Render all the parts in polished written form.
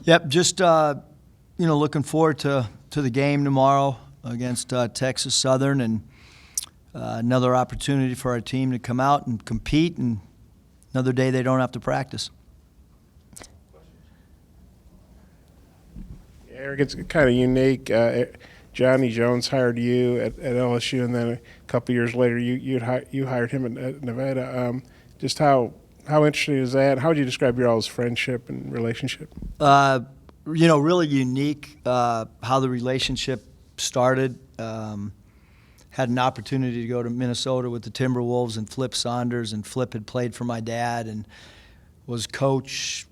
Yep, just looking forward to the game tomorrow against Texas Southern, and another opportunity for our team to come out and compete, and another day they don't have to practice. Eric, it's kind of unique. Johnny Jones hired you at LSU, and then a couple years later you hired him at Nevada. Just how interesting is that? How would you describe your all's friendship and relationship? Really unique how the relationship started. Had an opportunity to go to Minnesota with the Timberwolves and Flip Saunders, and Flip had played for my dad and was coach,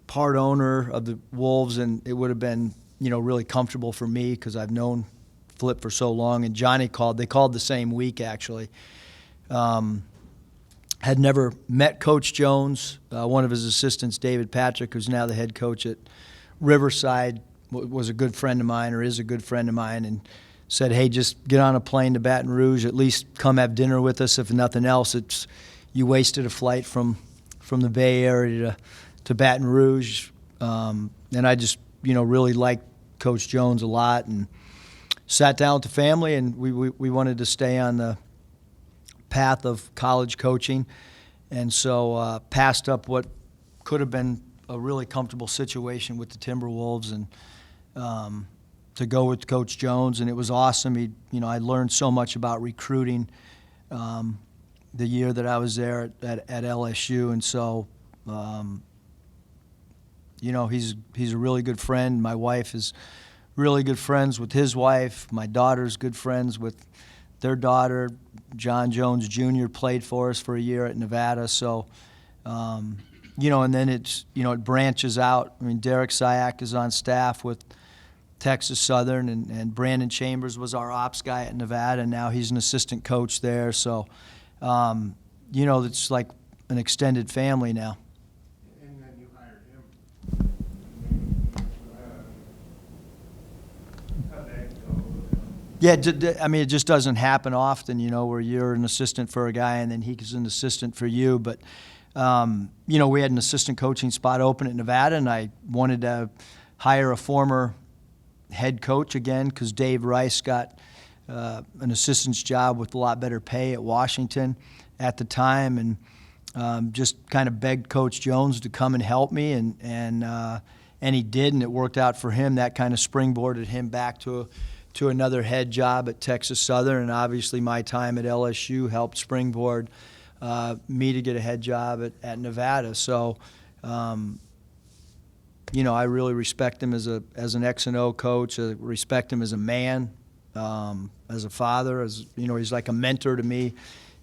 part owner of the Wolves, and it would have been really comfortable for me because I've known Flip for so long. And Johnny called. They called the same week, actually. Had never met Coach Jones. One of his assistants, David Patrick, who's now the head coach at Riverside, was a good friend of mine, or is a good friend of mine, and said, hey, just get on a plane to Baton Rouge, at least come have dinner with us. If nothing else, you wasted a flight from the Bay Area to Baton Rouge. And I just, really liked Coach Jones a lot, and sat down with the family, and we wanted to stay on the path of college coaching, and so passed up what could have been a really comfortable situation with the Timberwolves, and to go with Coach Jones, and it was awesome. I learned so much about recruiting the year that I was there at LSU, and so he's a really good friend. My wife is really good friends with his wife. My daughter's good friends with their daughter. John Jones Jr. played for us for a year at Nevada, so and then it branches out. I mean, Derek Syak is on staff with Texas Southern, and Brandon Chambers was our ops guy at Nevada, and now he's an assistant coach there. So, it's like an extended family now. And then you hired him. How'd that go? Yeah, I mean, it just doesn't happen often, where you're an assistant for a guy and then he's an assistant for you. But, we had an assistant coaching spot open at Nevada, and I wanted to hire a former head coach again because Dave Rice got an assistant's job with a lot better pay at Washington at the time, and just kind of begged Coach Jones to come and help me, and he did, and it worked out for him. That kind of springboarded him back to another head job at Texas Southern, and obviously my time at LSU helped springboard me to get a head job at Nevada. So, I really respect him as an X&O coach. I respect him as a man, as a father. He's like a mentor to me,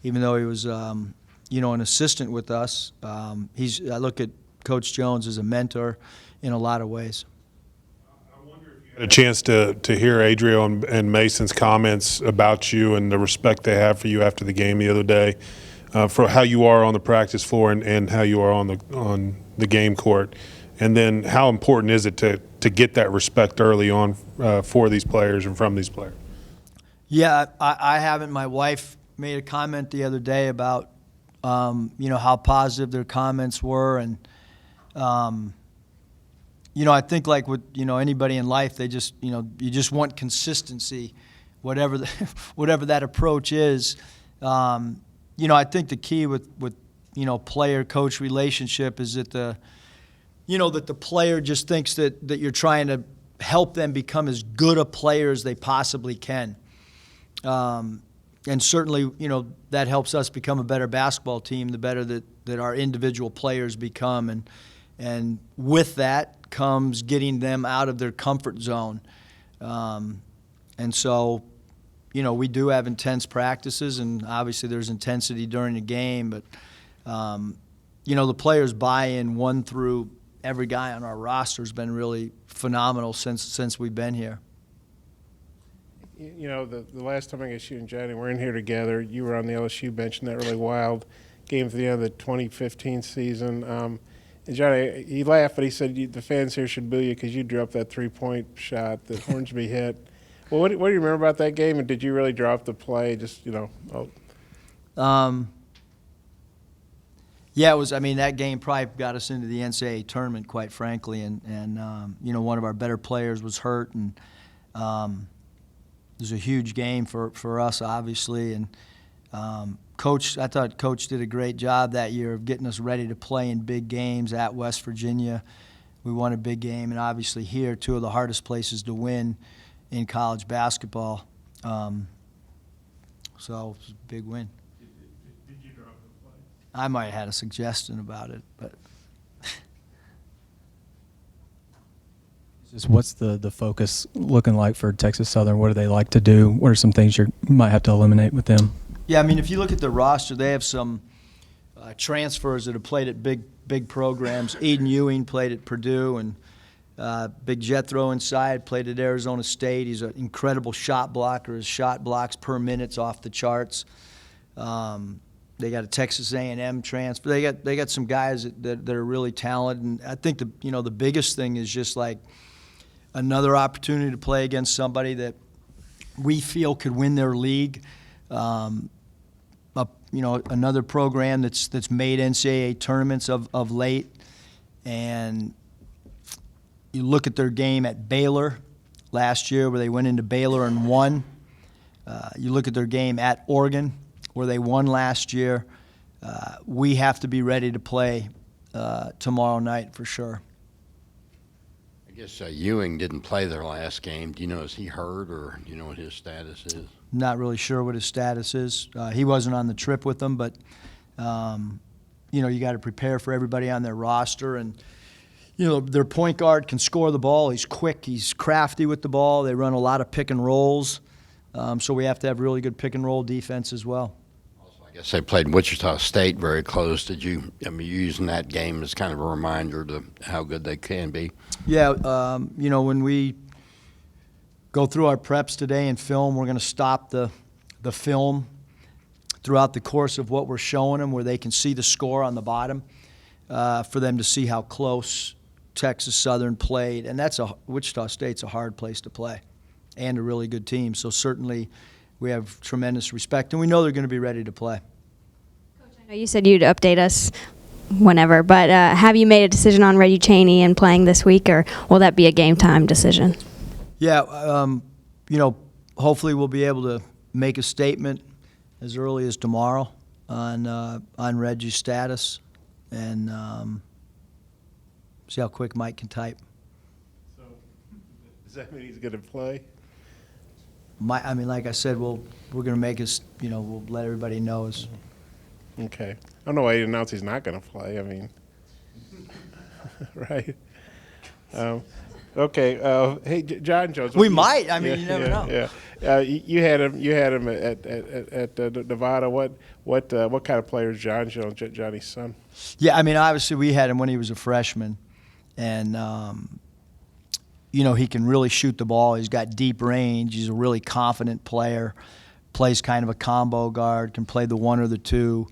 even though he was, an assistant with us. I look at Coach Jones as a mentor in a lot of ways. A chance to hear Adriel and Mason's comments about you and the respect they have for you after the game the other day, for how you are on the practice floor and how you are on the game court, and then how important is it to get that respect early on for these players and from these players? Yeah, I haven't. My wife made a comment the other day about how positive their comments were, and I think like with anybody in life, they just you just want consistency, whatever that approach is. I think the key with player coach relationship is that the player just thinks that you're trying to help them become as good a player as they possibly can. And certainly, that helps us become a better basketball team, the better that our individual players become. And with that comes getting them out of their comfort zone. And so, we do have intense practices, and obviously there's intensity during the game. But, the players' buy-in, one through every guy on our roster, has been really phenomenal since we've been here. The last time I guess you and Johnny were in here together, you were on the LSU bench in that really wild game at the end of the 2015 season. And Johnny, he laughed, but he said the fans here should boo you because you dropped that three-point shot that Hornsby hit. Well, what do you remember about that game, and did you really drop the play? Yeah, it was. I mean, that game probably got us into the NCAA tournament, quite frankly. And one of our better players was hurt, and it was a huge game for us, obviously. And I thought Coach did a great job that year of getting us ready to play in big games at West Virginia. We won a big game, and obviously here, two of the hardest places to win in college basketball. So it was a big win. Did you drop the play? I might have had a suggestion about it, but Just what's the focus looking like for Texas Southern? What do they like to do? What are some things you might have to eliminate with them? yeah, I mean, if you look at the roster, they have some transfers that have played at big programs. Eden Ewing played at Purdue, and Big Jethro inside played at Arizona State. He's an incredible shot blocker. His shot blocks per minute's off the charts. They got a Texas A&M transfer. They got some guys that are really talented, and I think the biggest thing is just like another opportunity to play against somebody that we feel could win their league. Another program that's made NCAA tournaments of late, and you look at their game at Baylor last year where they went into Baylor and won. You look at their game at Oregon where they won last year. We have to be ready to play tomorrow night for sure. I guess Ewing didn't play their last game. Do you know, is he hurt, or do you know what his status is? Not really sure what his status is. He wasn't on the trip with them, but you got to prepare for everybody on their roster. And their point guard can score the ball. He's quick. He's crafty with the ball. They run a lot of pick and rolls, so we have to have really good pick and roll defense as well. I guess they played Wichita State very close. You're using that game as kind of a reminder to how good they can be? Yeah, when we go through our preps today and film, we're going to stop the film throughout the course of what we're showing them, where they can see the score on the bottom, for them to see how close Texas Southern played. And Wichita State's a hard place to play and a really good team. So certainly we have tremendous respect, and we know they're going to be ready to play. Coach, I know you said you'd update us whenever, but have you made a decision on Reggie Chaney and playing this week, or will that be a game time decision? Yeah, hopefully we'll be able to make a statement as early as tomorrow on Reggie's status, and see how quick Mike can type. So does that mean he's going to play? Like I said, we're going to make us, we'll let everybody know. Okay. I don't know why he announced he's not going to play. I mean, right? Okay. Hey, John Jones. We might. You never know. Yeah. You had him at Nevada. What kind of player is John Jones, Johnny's son? Yeah. Obviously we had him when he was a freshman, and he can really shoot the ball. He's got deep range. He's a really confident player. Plays kind of a combo guard. Can play the one or the two.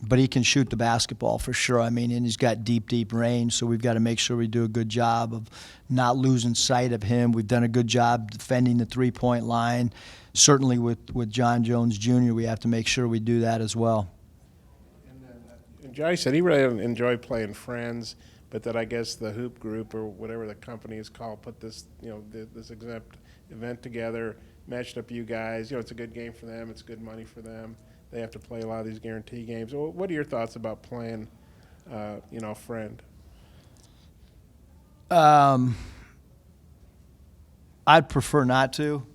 But he can shoot the basketball for sure. And he's got deep range, so we've got to make sure we do a good job of not losing sight of him. We've done a good job defending the three-point line. Certainly with John Jones Jr., we have to make sure we do that as well. And Johnny said he really enjoyed playing Friends, but that I guess the Hoop Group or whatever the company is called put this, this exempt event together, matched up you guys. It's a good game for them. It's good money for them. They have to play a lot of these guarantee games. What are your thoughts about playing, Friend? I'd prefer not to.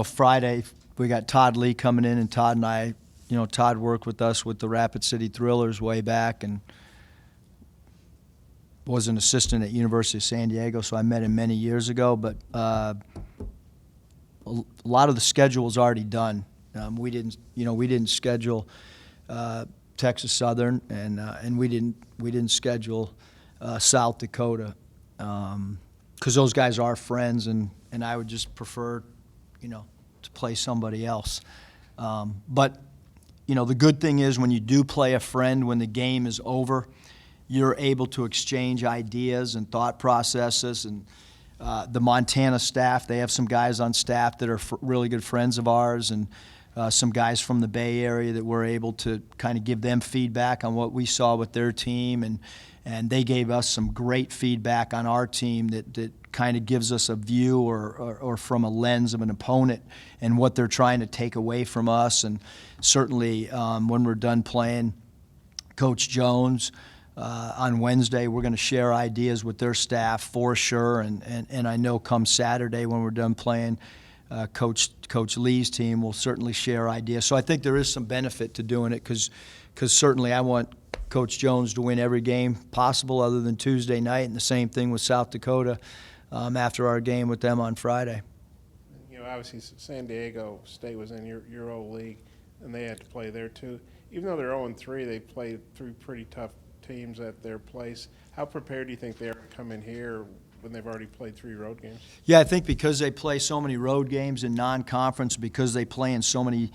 Friday we got Todd Lee coming in, and Todd and I, Todd worked with us with the Rapid City Thrillers way back, and was an assistant at University of San Diego, so I met him many years ago. But a lot of the schedule was already done. We didn't schedule Texas Southern, and we didn't schedule South Dakota, because those guys are friends, and I would just prefer, to play somebody else. But the good thing is when you do play a friend, when the game is over, you're able to exchange ideas and thought processes. And the Montana staff, they have some guys on staff that are really good friends of ours, and some guys from the Bay Area that we're able to kind of give them feedback on what we saw with their team, and they gave us some great feedback on our team that kind of gives us a view or from a lens of an opponent and what they're trying to take away from us. And certainly when we're done playing Coach Jones on Wednesday, we're going to share ideas with their staff for sure, and I know come Saturday when we're done playing Coach Lee's team, we'll certainly share ideas. So I think there is some benefit to doing it because certainly I want Coach Jones to win every game possible other than Tuesday night, and the same thing with South Dakota after our game with them on Friday. You know, obviously San Diego State was in your old league, and they had to play there too. Even though they're 0-3, they played through pretty tough teams at their place. How prepared do you think they are to come in here when they've already played 3 road games? Yeah, I think because they play so many road games in non-conference, because they play in so many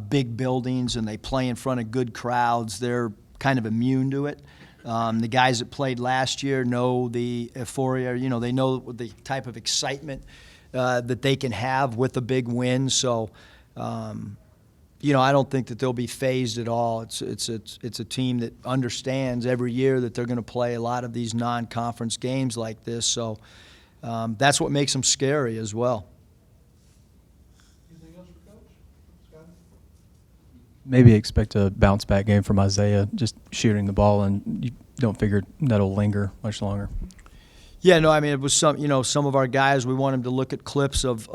big buildings and they play in front of good crowds, they're kind of immune to it. The guys that played last year know the euphoria, you know, they know the type of excitement that they can have with a big win. So, you know, I don't think that they'll be phased at all. It's a team that understands every year that they're going to play a lot of these non-conference games like this. So that's what makes them scary as well. Anything else for Coach? Scott? Maybe expect a bounce back game from Isaiah, just shooting the ball, and you don't figure that'll linger much longer. Yeah, no, I mean, it was some of our guys, we want them to look at clips of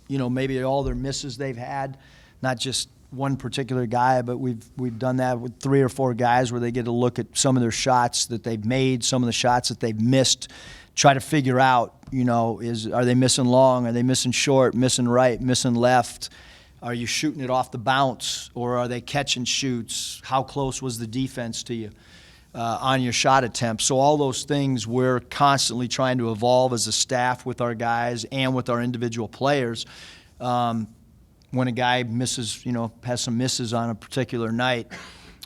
you know, maybe all their misses they've had, not just one particular guy, but we've done that with 3 or 4 guys where they get to look at some of their shots that they've made, some of the shots that they've missed, try to figure out, you know, are they missing long, are they missing short, missing right, missing left, are you shooting it off the bounce, or are they catching shoots, how close was the defense to you on your shot attempt. So all those things we're constantly trying to evolve as a staff with our guys and with our individual players. When a guy misses, you know, has some misses on a particular night,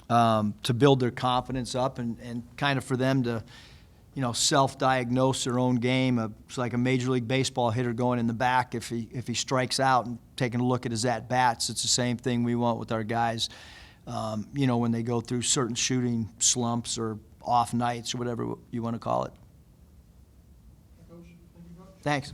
to build their confidence up and kind of for them to, you know, self-diagnose their own game. It's like a Major League Baseball hitter going in the back if he strikes out and taking a look at his at-bats. It's the same thing we want with our guys. You know, when they go through certain shooting slumps or off nights or whatever you want to call it. Coach, thank you much. Thanks.